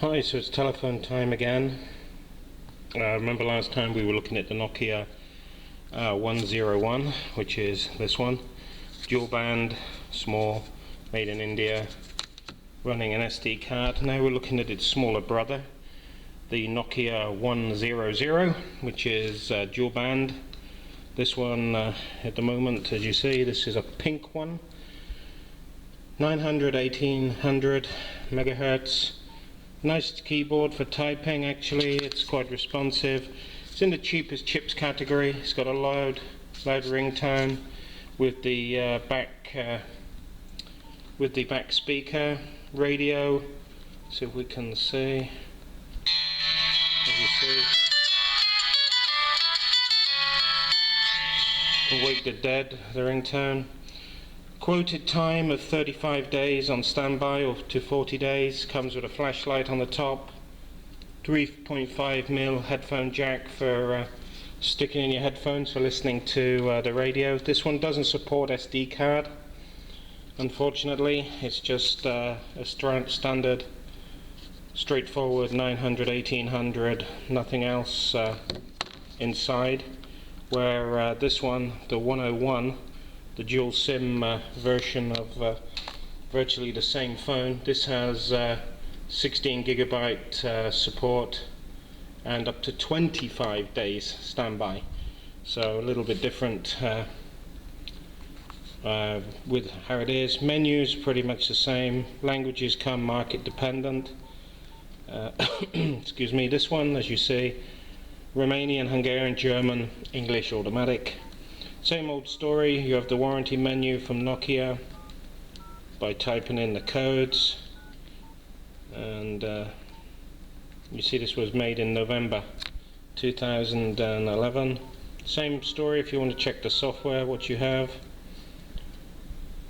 Hi, so it's telephone time again. Remember last time we were looking at the Nokia 101, which is this one. Dual band, small, made in India, running an SD card. Now we're looking at its smaller brother, the Nokia 100, which is dual band. This one at the moment, as you see, this is a pink one. 900, 1800 megahertz. Nice keyboard for typing, actually. It's quite responsive. It's in the cheapest chips category. It's got a loud ringtone with the back speaker, radio. See if we can see. As you see, can wake the dead. The ringtone. Quoted time of 35 days on standby, or to 40 days. Comes with a flashlight on the top. 3.5mm headphone jack for sticking in your headphones for listening to the radio. This one doesn't support SD card, unfortunately. It's just a standard, straightforward 900, 1800, nothing else inside. Where this one, the 101, the dual SIM version of virtually the same phone. This has 16 gigabyte support and up to 25 days standby. So a little bit different with how it is. Menus pretty much the same. Languages come market dependent. Excuse me. This one, as you see, Romanian, Hungarian, German, English automatic. Same old story. You have the warranty menu from Nokia by typing in the codes, and you see this was made in November 2011. Same story if you want to check the software, what you have.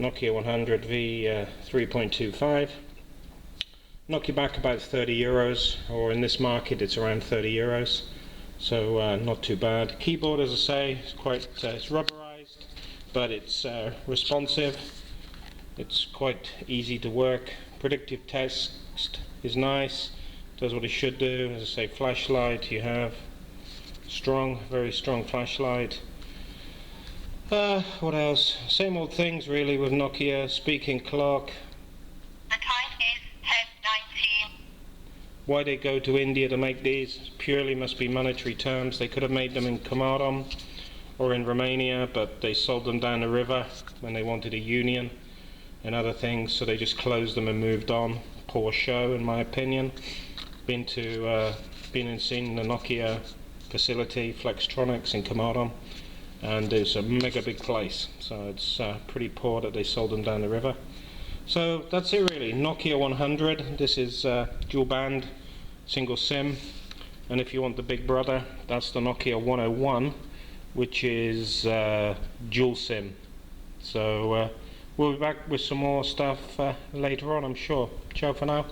Nokia 100V 3.25. Knock you back about 30 euros, or in this market it's around 30 euros. So not too bad. Keyboard, as I say, is quite it's rubberized, but it's responsive. It's quite easy to work. Predictive text is nice. Does what it should do. As I say, flashlight. You have strong, very strong flashlight. What else? Same old things really with Nokia. Speaking clock. The time is 10:19. Why they go to India to make these purely must be monetary terms. They could have made them in Komarom or in Romania, but they sold them down the river when they wanted a union and other things, so they just closed them and moved on. Poor show, in my opinion. Been and seen the Nokia facility, Flextronics in Komarom, and it's a mega big place, so it's pretty poor that they sold them down the river. So that's it really. Nokia 100, this is dual band, single SIM, and if you want the big brother, that's the Nokia 101, which is dual SIM. So we'll be back with some more stuff later on, I'm sure. Ciao for now.